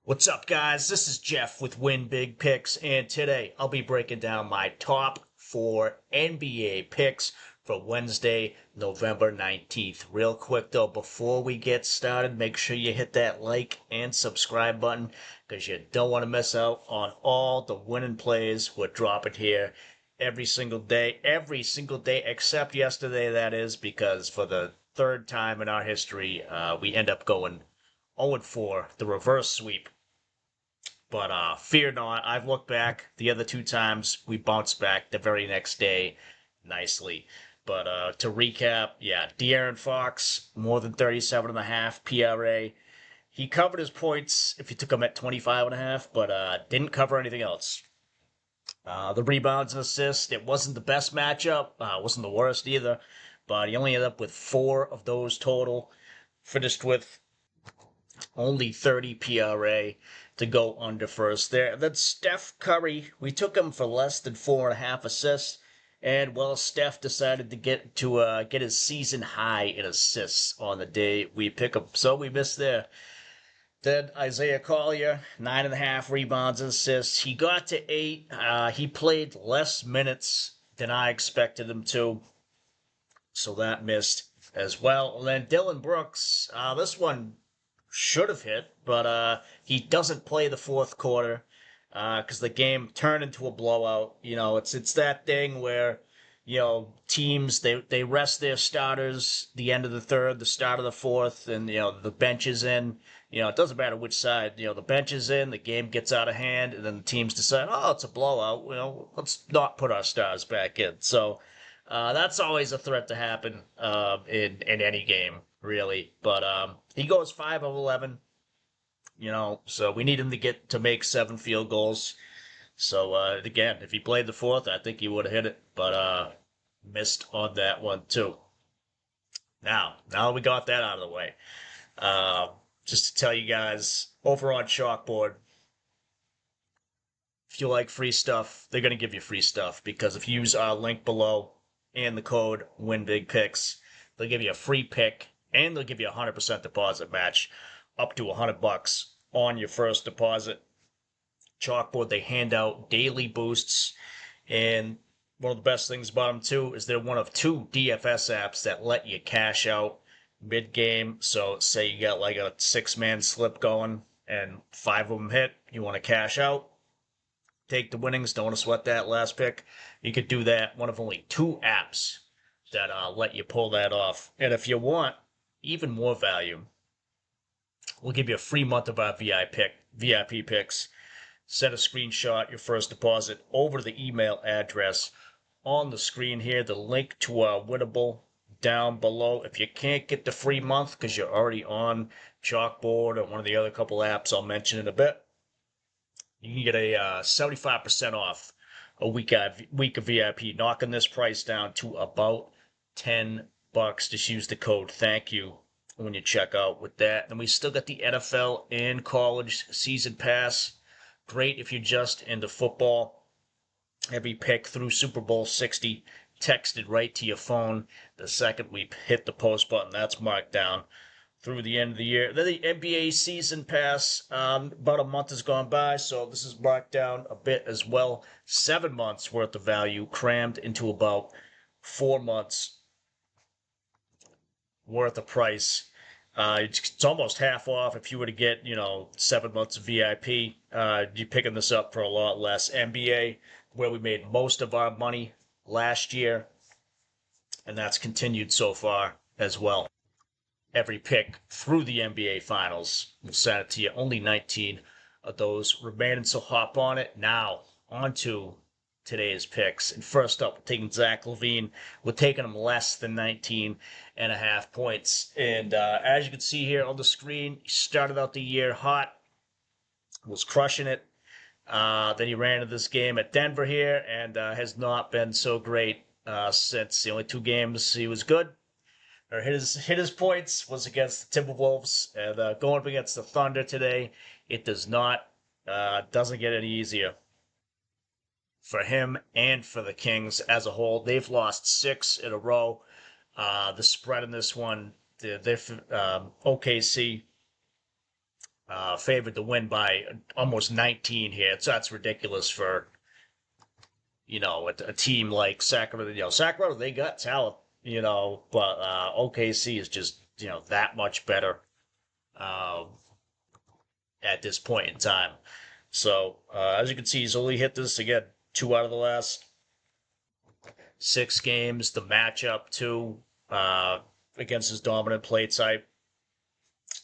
What's up, guys? This is Jeff with WINBIGPICKS, and today I'll be breaking down my top four NBA picks for Wednesday, November 19th. Real quick, though, before we get started, make sure you hit that like and subscribe button because you don't want to miss out on all the winning plays we're dropping here every single day, except yesterday, that is, because for the third time in our history, we end up going 0-4, the reverse sweep. But fear not, I've looked back the other two times. We bounced back the very next day nicely. But to recap, yeah, De'Aaron Fox, more than 37.5 PRA. He covered his points if you took him at 25.5, but didn't cover anything else. The rebounds and assists, it wasn't the best matchup, wasn't the worst either, but he only ended up with four of those total. Finished with only 30 PRA to go under first there. Then Steph Curry, we took him for less than 4.5 assists. And well, Steph decided to get his season high in assists on the day we pick him, so we missed there. Then Isaiah Collier, 9.5 rebounds and assists. He got to 8. He played less minutes than I expected him to, so that missed as well. And then Dylan Brooks, this one should have hit, but he doesn't play the fourth quarter because the game turned into a blowout. It's that thing where teams they rest their starters the end of the third, the start of the fourth, and the bench is in. It doesn't matter which side. The bench is in, the game gets out of hand, and then the teams decide, oh, it's a blowout. Let's not put our stars back in. So that's always a threat to happen in any game, really. But he goes 5 of 11. So we need him to make 7 field goals. So again, if he played the fourth, I think he would have hit it, but missed on that one too. Now we got that out of the way. Just to tell you guys, over on Chalkboard, if you like free stuff, they're gonna give you free stuff because if you use our link below and the code WINBIGPICKS, they'll give you a free pick and they'll give you a 100% deposit match up to $100 on your first deposit. Chalkboard, they hand out daily boosts, and one of the best things about them too is they're one of two DFS apps that let you cash out mid-game. So say you got like a 6-man slip going and 5 of them hit, you want to cash out, take the winnings, don't want to sweat that last pick, you could do that. One of only two apps that let you pull that off. And if you want even more value, we'll give you a free month of our VIP picks. Send a screenshot, your first deposit, over to the email address on the screen here. The link to our Winnable down below. If you can't get the free month because you're already on Chalkboard or one of the other couple apps I'll mention in a bit, you can get a 75% off a week of VIP, knocking this price down to about $10. Just use the code thank you when you check out with that. And we still got the NFL and college season pass. Great if you're just into football. Every pick through Super Bowl 60 texted right to your phone the second we hit the post button. That's marked down through the end of the year. Then the NBA season pass, about a month has gone by, so this is marked down a bit as well. 7 months worth of value crammed into about 4 months worth of price. It's almost half off if you were to get, 7 months of VIP. You're picking this up for a lot less. NBA, where we made most of our money last year, and that's continued so far as well. Every pick through the NBA Finals will send it to you. Only 19 of those remaining, so hop on it. Now, on to today's picks. And first up, we're taking Zach LaVine. We're taking him less than 19.5 points. And as you can see here on the screen, he started out the year hot, was crushing it. Then he ran into this game at Denver here and has not been so great since. The only 2 games he was good, or hit his points, was against the Timberwolves. And going up against the Thunder today, it doesn't get any easier for him and for the Kings as a whole. They've lost 6 in a row. The spread in this one, they're OKC favored to win by almost 19 here. So that's ridiculous for a team like Sacramento. Sacramento, they got talent, but OKC is just that much better um, at this point in time. So as you can see, he's only hit this again 2 out of the last 6 games. The matchup too against his dominant play type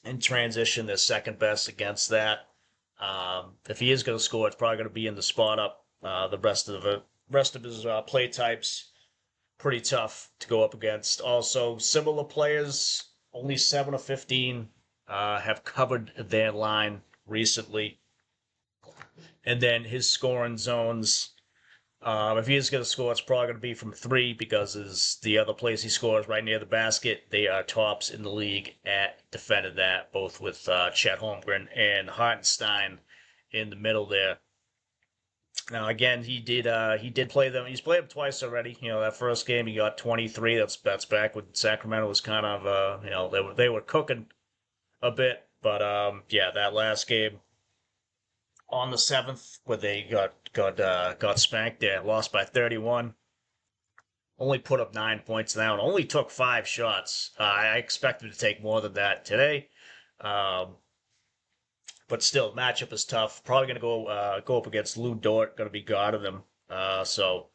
in transition, they're second best against that. If he is going to score, it's probably going to be in the spot up. The rest of his play types pretty tough to go up against. Also, similar players, only 7 of 15 have covered their line recently. And then his scoring zones. If he is going to score, it's probably going to be from 3 because the other place he scores right near the basket. They are tops in the league at defending that, both with Chet Holmgren and Hartenstein in the middle there. Now again, he did play them. He's played them twice already. That first game he got 23. That's back when Sacramento was kind of they were cooking a bit, but yeah, that last game on the 7th where they got spanked there, lost by 31. Only put up 9 points now and only took 5 shots. I expected to take more than that today. Um, but still, matchup is tough. Probably going to go up against Lou Dort. Going to be guarding them. So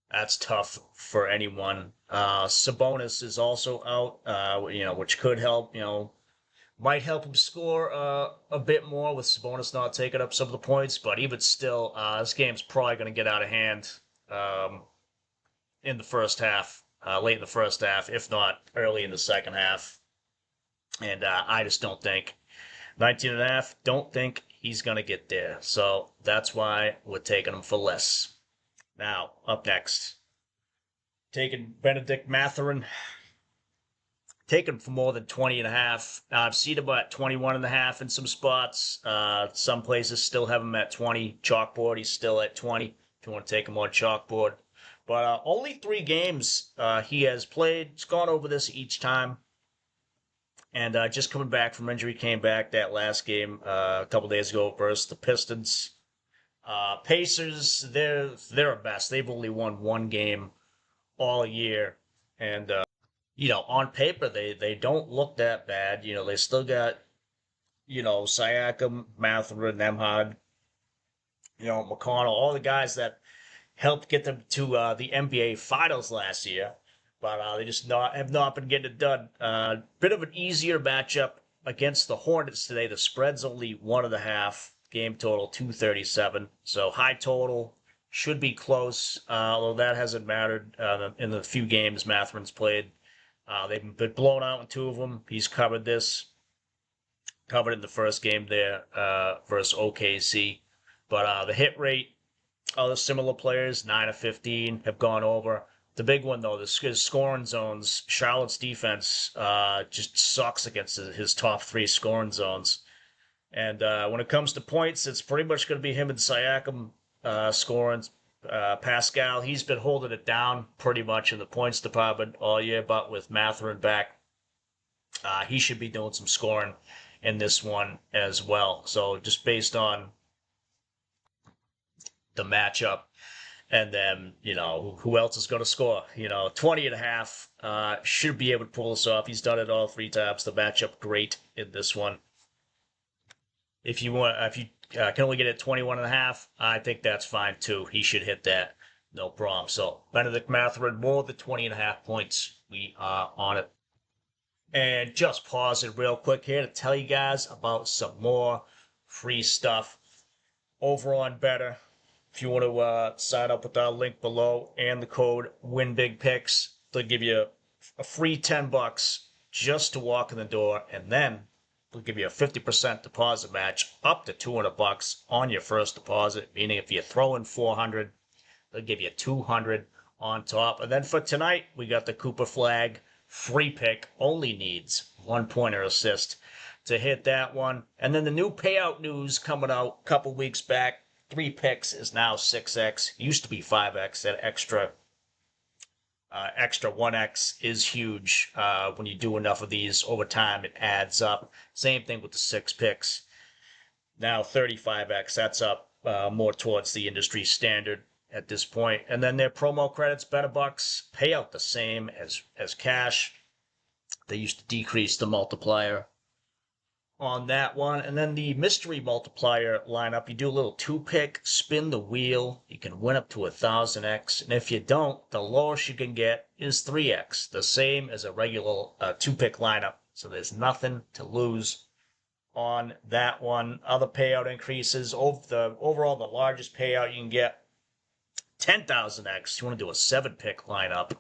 that's tough for anyone. Sabonis is also out. Which could help. Might help him score a bit more with Sabonis not taking up some of the points. But even still, this game's probably going to get out of hand in the first half, late in the first half, if not early in the second half. And I just don't think 19 and a half, don't think he's going to get there. So that's why we're taking him for less. Now, up next, taking Benedict Mathurin. Taken for more than 20 and a half. I've seen him at 21 and a half in some spots. Some places still have him at 20. Chalkboard, he's still at 20 if you want to take him on Chalkboard. But only 3 games he has played. He's gone over this each time. And just coming back from injury, came back that last game a couple days ago versus the Pistons. Pacers, they're a mess. They've only won 1 game all year. And on paper they don't look that bad. They still got Siakam, Mathurin, Nemhard, McConnell, all the guys that helped get them to the NBA Finals last year, but they just have not been getting it done. Bit of an easier matchup against the Hornets today. The spread's only 1.5. Game total 237. So high total should be close, although that hasn't mattered in the few games Matherin's played. They've been blown out in 2 of them. He's covered in the first game there versus OKC. But the hit rate, other similar players, 9 of 15 have gone over. The big one, though, the scoring zones. Charlotte's defense just sucks against his top 3 scoring zones. And when it comes to points, it's pretty much going to be him and Siakam scoring. Pascal, he's been holding it down pretty much in the points department all year, but with Mathurin back, he should be doing some scoring in this one as well. So just based on the matchup, and then, who else is going to score? 20 and a half should be able to pull this off. He's done it all 3 times. The matchup great in this one. If you can only get it 21 and a half, I think that's fine too. He should hit that. No problem. So Benedict Mathurin, more than 20 and a half points. We are on it. And just pause it real quick here to tell you guys about some more free stuff over on Betr. If you want to sign up with our link below and the code WINBIGPICKS, they'll give you a free $10 just to walk in the door, and then they'll give you a 50% deposit match up to $200 on your first deposit, meaning if you throw in 400, they'll give you 200 on top. And then for tonight, we got the Cooper Flag free pick, only needs 1 point or assist to hit that one. And then the new payout news coming out a couple weeks back. 3 picks is now 6x. Used to be 5x. That extra Extra 1x is huge. When you do enough of these over time, it adds up. Same thing with the 6 picks. Now 35x, that's up more towards the industry standard at this point. And then their promo credits, BetterBucks, pay out the same as cash. They used to decrease the multiplier on that one. And then the mystery multiplier lineup, you do a little 2-pick, spin the wheel. You can win up to 1000x. And if you don't, the lowest you can get is 3x, the same as a regular 2-pick lineup. So there's nothing to lose on that one. Other payout increases. Overall, the largest payout you can get, 10,000x. You want to do a 7-pick lineup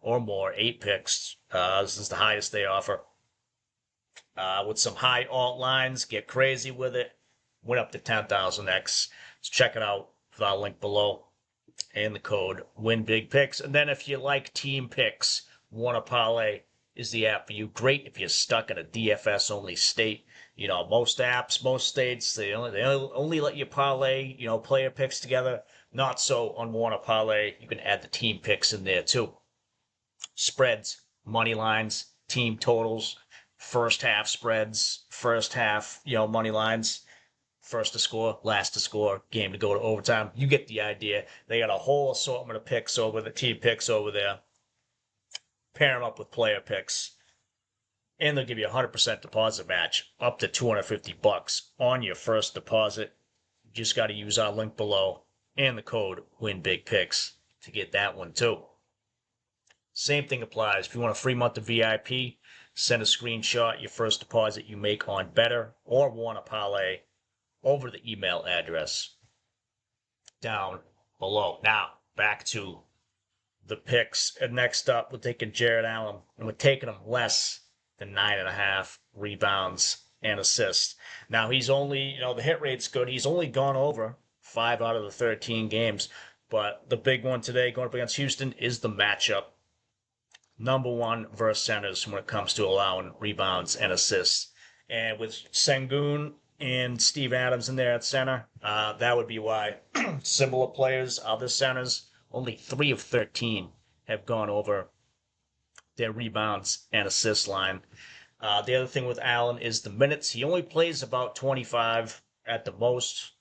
or more, 8 picks. This is the highest they offer. With some high alt lines, get crazy with it, went up to 10,000x. So check it out with our link below and the code WINBIGPICKS. And then if you like team picks, Warner Parlay is the app for you. Great if you're stuck in a DFS only state. You know, most apps, most states, they only let you parlay, player picks together. Not so on Warner Parlay. You can add the team picks in there too. Spreads, money lines, team totals, first half spreads, first half, money lines, first to score, last to score, game to go to overtime. You get the idea. They got a whole assortment of picks over the team picks over there. Pair them up with player picks. And they'll give you a 100% deposit match up to $250 on your first deposit. You just got to use our link below and the code WINBIGPICKS to get that one too. Same thing applies. If you want a free month of VIP, send a screenshot your first deposit you make on Betr or Warner Parlay over the email address down below. Now, back to the picks. And next up, we're taking Jared Allen, and we're taking him less than 9.5 rebounds and assists. Now, he's only, the hit rate's good. He's only gone over 5 out of the 13 games. But the big one today, going up against Houston, is the matchup. Number one versus centers when it comes to allowing rebounds and assists. And with Sengun and Steve Adams in there at center, that would be why. Similar players, other centers, only 3 of 13 have gone over their rebounds and assist line. The other thing with Allen is the minutes. He only plays about 25 at the most.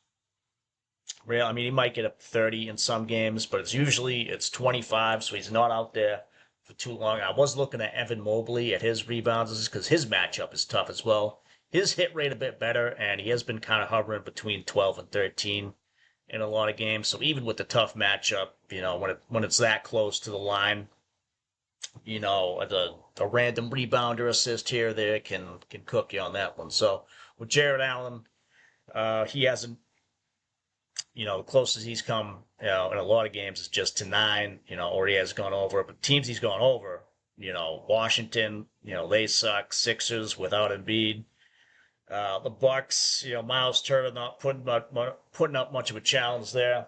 I mean, he might get up 30 in some games, but it's 25, so he's not out there for too long. I was looking at Evan Mobley at his rebounds because his matchup is tough as well. His hit rate a bit better, and he has been kind of hovering between 12 and 13 in a lot of games. So even with the tough matchup, when it's that close to the line, a random rebounder assist here or there can cook you on that one. So with Jared Allen, he hasn't, the closest he's come, in a lot of games is just to 9, or he has gone over. But teams he's gone over, Washington, they suck. Sixers without Embiid. The Bucks, Miles Turner not putting up much of a challenge there.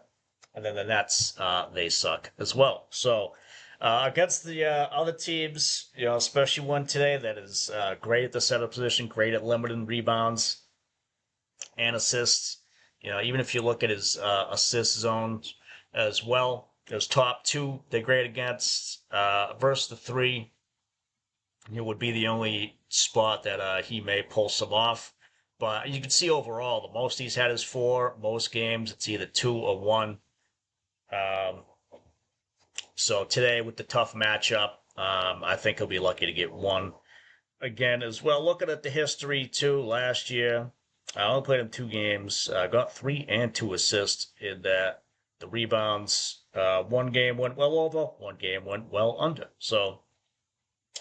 And then the Nets, they suck as well. So against the other teams, especially one today that is great at the setup position, great at limiting rebounds and assists. Even if you look at his assist zones as well, his top 2, they're great against. Versus the 3, it would be the only spot that he may pull some off. But you can see overall, the most he's had is 4. Most games, it's either 2 or 1. So today, with the tough matchup, I think he'll be lucky to get 1 again as well. Looking at the history, too, last year, I only played him 2 games. Got 3 and 2 assists in that. The rebounds, 1 game went well over, 1 game went well under. So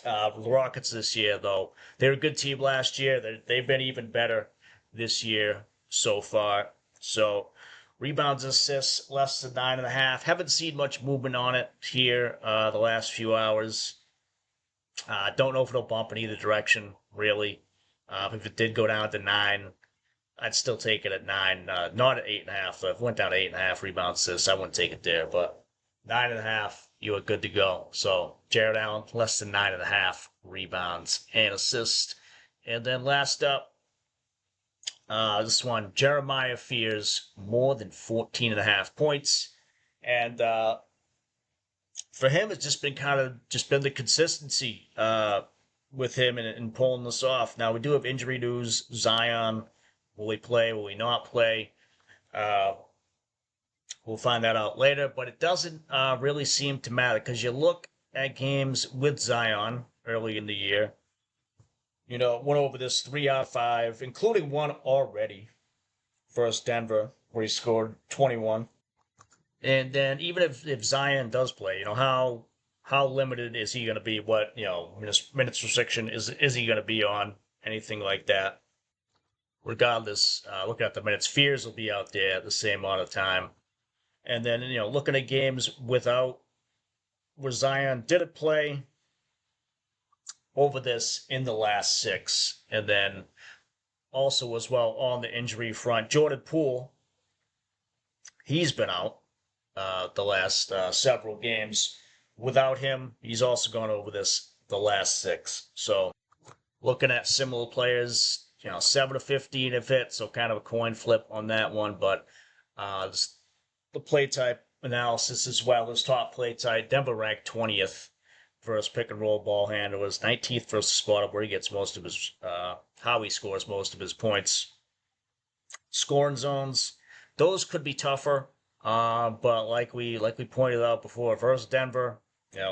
the Rockets this year, though, they were a good team last year. They've been even better this year so far. So rebounds, assists, less than 9.5. Haven't seen much movement on it here the last few hours. Don't know if it'll bump in either direction, really. If it did go down to 9, I'd still take it at 9, not at 8.5. So if it went down to 8.5 rebounds, assists, I wouldn't take it there. But 9.5, you are good to go. So Jared Allen, less than 9.5 rebounds and assists. And then last up, this one, Jeremiah fears more than 14.5 points. And for him, it's just been the consistency with him and pulling this off. Now we do have injury news. Zion, will he play? Will he not play? Uh, we'll find that out later. But it doesn't really seem to matter because you look at games with Zion early in the year. Went over this 3 out of 5, including one already versus Denver, where he scored 21. And then even if Zion does play, how limited is he going to be? What minutes restriction is he going to be on? Anything like that? Regardless, looking at the minutes, Fears will be out there the same amount of time. And then looking at games without where Zion didn't play over this in the last 6, and then also as well on the injury front, Jordan Poole, he's been out the last several games. Without him, he's also gone over this the last 6. So looking at similar players, 7 to 15 if hit, so kind of a coin flip on that one. But the play type analysis as well as top play type, Denver ranked 20th versus pick and roll ball handlers, 19th versus spot where he gets most of his how he scores most of his points. Scoring zones, those could be tougher. But like we pointed out before, versus Denver,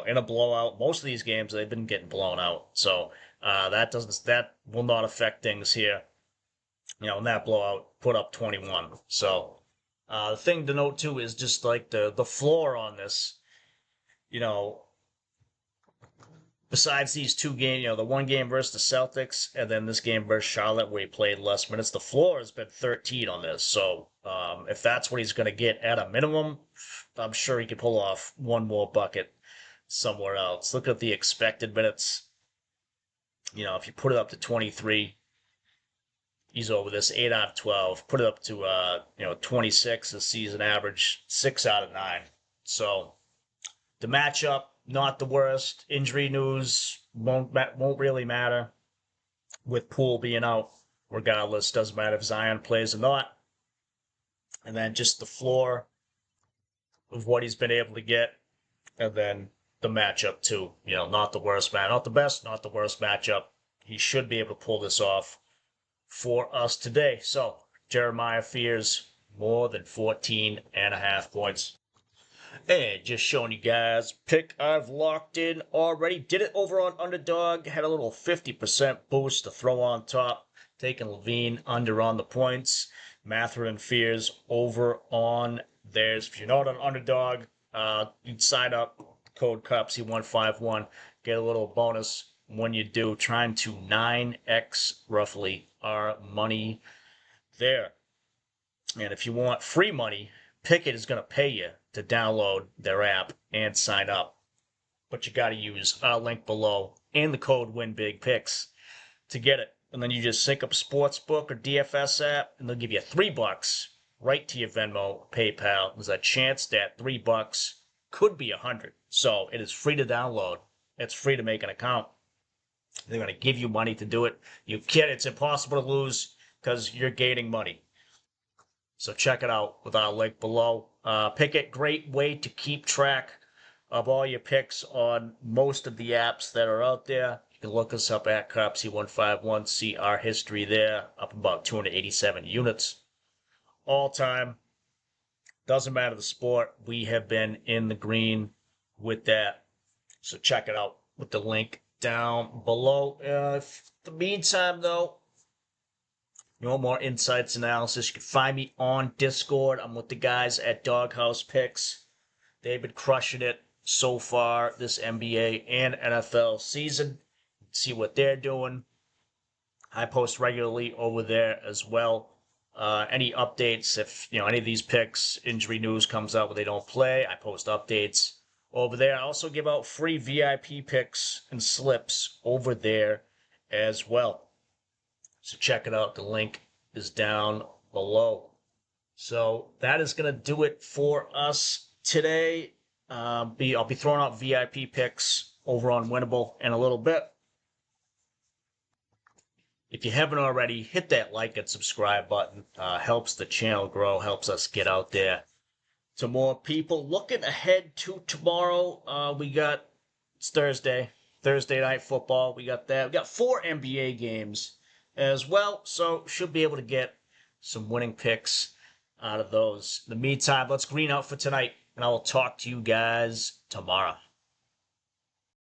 in a blowout, most of these games they've been getting blown out. So that will not affect things here. In that blowout, put up 21. So the thing to note too is just like the floor on this. Besides these 2 games, the one game versus the Celtics and then this game versus Charlotte where he played less minutes, the floor has been 13 on this. So if that's what he's going to get at a minimum, I'm sure he could pull off one more bucket somewhere else. Look at the expected minutes. If you put it up to 23, he's over this 8 out of 12. Put it up to 26 as season average, 6 out of 9. So the matchup, not the worst. Injury news won't really matter with Poole being out. Regardless, doesn't matter if Zion plays or not. And then just the floor of what he's been able to get, and then the matchup too. Not the worst not the best, not the worst matchup. He should be able to pull this off for us today. So Jeremiah Fears more than 14.5 points. And just showing you guys, pick I've locked in already. Did it over on Underdog. Had a little 50% boost to throw on top. Taking Levine under on the points. Mathurin Fears over on theirs. If you're not on Underdog, you sign up. Code CUPSY151. Get a little bonus when you do. Trying to 9x roughly our money there. And if you want free money, Pickett is going to pay you to download their app and sign up. But you got to use our link below and the code WINBIGPICKS to get it. And then you just sync up Sportsbook or DFS app, and they'll give you $3 right to your Venmo, PayPal. There's a chance that $3 could be 100. So it is free to download. It's free to make an account. They're going to give you money to do it. You can't. It's impossible to lose because you're gaining money. So check it out with our link below. Pickett, great way to keep track of all your picks on most of the apps that are out there. You can look us up at CUPSY151, see our history there, up about 287 units all time. Doesn't matter the sport, we have been in the green with that. So check it out with the link down below. In the meantime, though, more insights analysis, you can find me on Discord. I'm with the guys at Doghouse Picks. They've been crushing it so far this NBA and NFL season. See what they're doing. I post regularly over there as well. Any updates, if any of these picks, injury news comes out where they don't play, I post updates over there. I also give out free VIP picks and slips over there as well. So check it out. The link is down below. So that is going to do it for us today. I'll be throwing out VIP picks over on Winnable in a little bit. If you haven't already, hit that like and subscribe button. Helps the channel grow, helps us get out there to more people. Looking ahead to tomorrow, it's Thursday night football. We got that. We got 4 NBA games as well, so should be able to get some winning picks out of those. In the meantime, let's green out for tonight, and I will talk to you guys tomorrow.